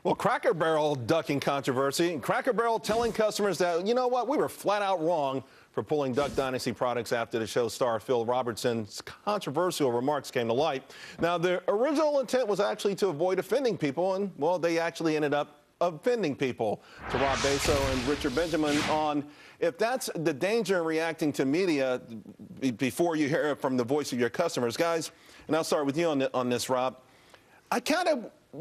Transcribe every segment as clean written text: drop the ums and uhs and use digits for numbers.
Well, Cracker Barrel ducking controversy. Cracker Barrel telling customers that, you know what, we were flat out wrong for pulling Duck Dynasty products after the show star Phil Robertson's controversial remarks came to light. Now, the original intent was actually to avoid offending people, and, well, they actually ended up offending people. To Rob Basso and Richard Benjamin on if that's the danger in reacting to media before you hear it from the voice of your customers. Guys, and I'll start with you on this, Rob.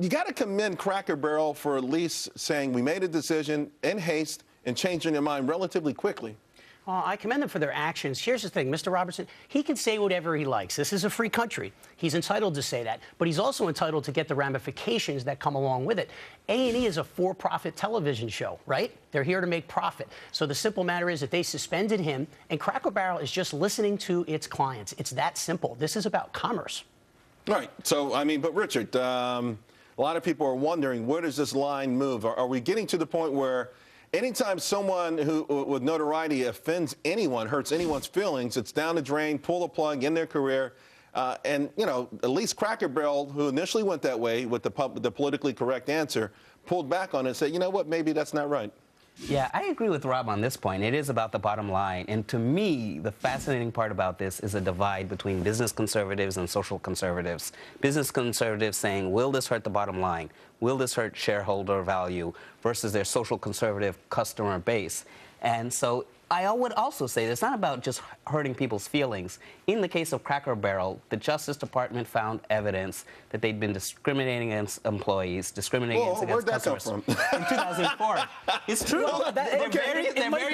You got to commend Cracker Barrel for at least saying we made a decision in haste and changing their mind relatively quickly. Well, I commend them for their actions. Here's the thing, Mr. Robertson, he can say whatever he likes. This is a free country. He's entitled to say that, but he's also entitled to get the ramifications that come along with it. A&E is a for-profit television show, right? They're here to make profit. So the simple matter is that they suspended him, and Cracker Barrel is just listening to its clients. It's that simple. This is about commerce. Right. So, I mean, but Richard, a lot of people are wondering, where does this line move? Are we getting to the point where anytime someone who with notoriety offends anyone, hurts anyone's feelings, it's down the drain, pull the plug in their career? And, you know, at least Cracker Barrel, who initially went that way with the politically correct answer, pulled back on it and said, you know what, maybe that's not right. Yeah, I agree with Rob on this point. It is about the bottom line. And to me, the fascinating part about this is a divide between business conservatives and social conservatives. Business conservatives saying, will this hurt the bottom line? Will this hurt shareholder value? Versus their social conservative customer base. And so I would also say it's not about just hurting people's feelings. In the case of Cracker Barrel, the Justice Department found evidence that they'd been discriminating against employees, discriminating against customers. Where'd that come from? In 2004. It's true. Well, they're very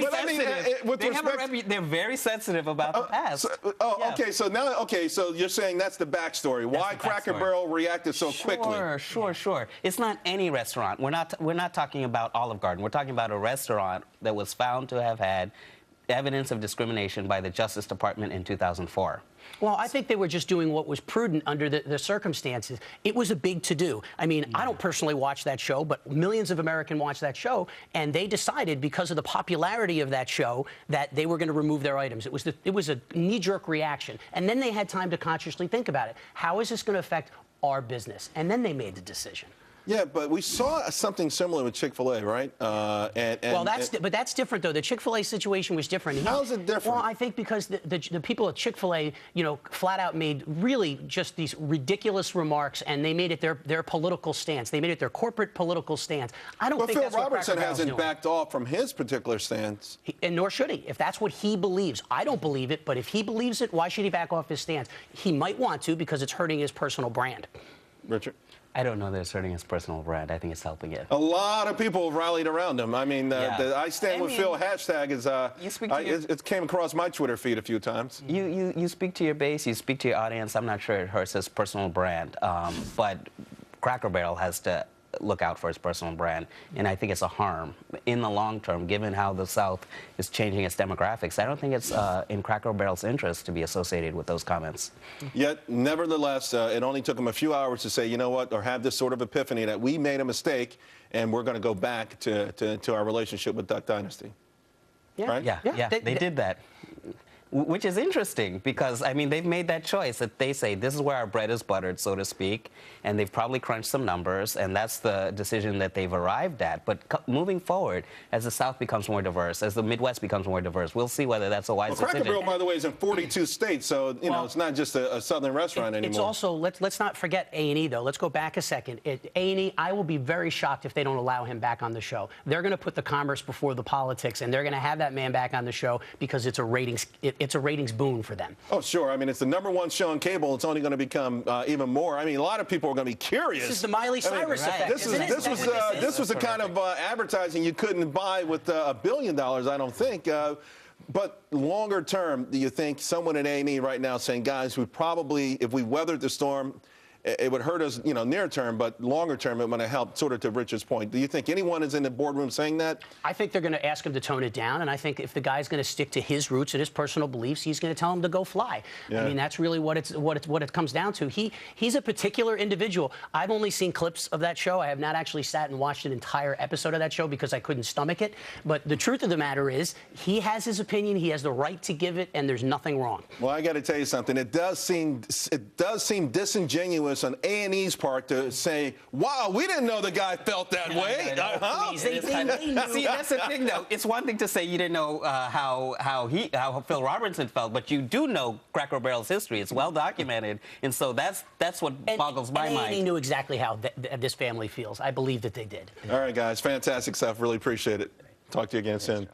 sensitive. They're very sensitive about the past. Okay. So now, so you're saying that's the backstory. Why Cracker Barrel reacted so quickly? Sure. It's not any restaurant. We're not talking about Olive Garden. We're talking about a restaurant that was found to have had evidence of discrimination by the Justice Department in 2004. Well, I think they were just doing what was prudent under the circumstances. It was a big to-do. I mean, I don't personally watch that show, but millions of Americans watch that show, and they decided because of the popularity of that show that they were going to remove their items. It was a knee-jerk reaction, and then they had time to consciously think about it. How is this going to affect our business? And then they made the decision. Yeah, but we saw something similar with Chick-fil-A, right? Well, but that's different, though. The Chick-fil-A situation was different. How is it different? Well, I think because the people at Chick-fil-A, you know, flat out made really just these ridiculous remarks, and they made it their political stance. They made it their corporate political stance. I don't think that's what Cracker Barrel's doing. Phil Robertson hasn't backed off from his particular stance. And nor should he, if that's what he believes. I don't believe it, but if he believes it, why should he back off his stance? He might want to because it's hurting his personal brand. Richard? I don't know that it's hurting his personal brand. I think it's helping it. A lot of people have rallied around him. I mean, the I Stand With Phil hashtag is, it came across my Twitter feed a few times. You speak to your base, you speak to your audience. I'm not sure it hurts his personal brand, but Cracker Barrel has to look out for its personal brand, and I think it's a harm in the long term, given how the South is changing its demographics. I don't think it's in Cracker Barrel's interest to be associated with those comments. Yet, nevertheless, it only took them a few hours to say, you know what, or have this sort of epiphany that we made a mistake, and we're going to go back to our relationship with Duck Dynasty. Yeah, right? Yeah, they did that. Which is interesting because, I mean, they've made that choice that they say this is where our bread is buttered, so to speak, and they've probably crunched some numbers, and that's the decision that they've arrived at. But moving forward, as the South becomes more diverse, as the Midwest becomes more diverse, we'll see whether that's a wise decision. Cracker Barrel, by the way, is in 42 states, so, you know, it's not just a Southern restaurant anymore. It's also, let's not forget A&E, though. Let's go back a second. A&E, I will be very shocked if they don't allow him back on the show. They're going to put the commerce before the politics, and they're going to have that man back on the show because it's a ratings boon for them. Oh, sure. I mean, it's the #1 show on cable. It's only going to become even more. I mean, a lot of people are going to be curious. This is the Miley Cyrus effect. This was the kind of advertising you couldn't buy with $1 billion, I don't think. But longer term, do you think someone at A&E right now saying, guys, we probably, if we weathered the storm, it would hurt us, you know, near term, but longer term, it would help, sort of to Richard's point. Do you think anyone is in the boardroom saying that? I think they're going to ask him to tone it down, and I think if the guy's going to stick to his roots and his personal beliefs, he's going to tell him to go fly. Yeah. I mean, that's really what it comes down to. He's a particular individual. I've only seen clips of that show. I have not actually sat and watched an entire episode of that show because I couldn't stomach it. But the truth of the matter is, he has his opinion. He has the right to give it, and there's nothing wrong. Well, I got to tell you something. It does seem disingenuous disingenuous on A&E's part to say, wow, we didn't know the guy felt that way. Please, see, that's the thing, though. It's one thing to say you didn't know how Phil Robertson felt, but you do know Cracker Barrel's history. It's well documented, and so that's what boggles my mind. A&E knew exactly how this family feels. I believe that they did. All right, guys, fantastic stuff. Really appreciate it. Talk to you again soon.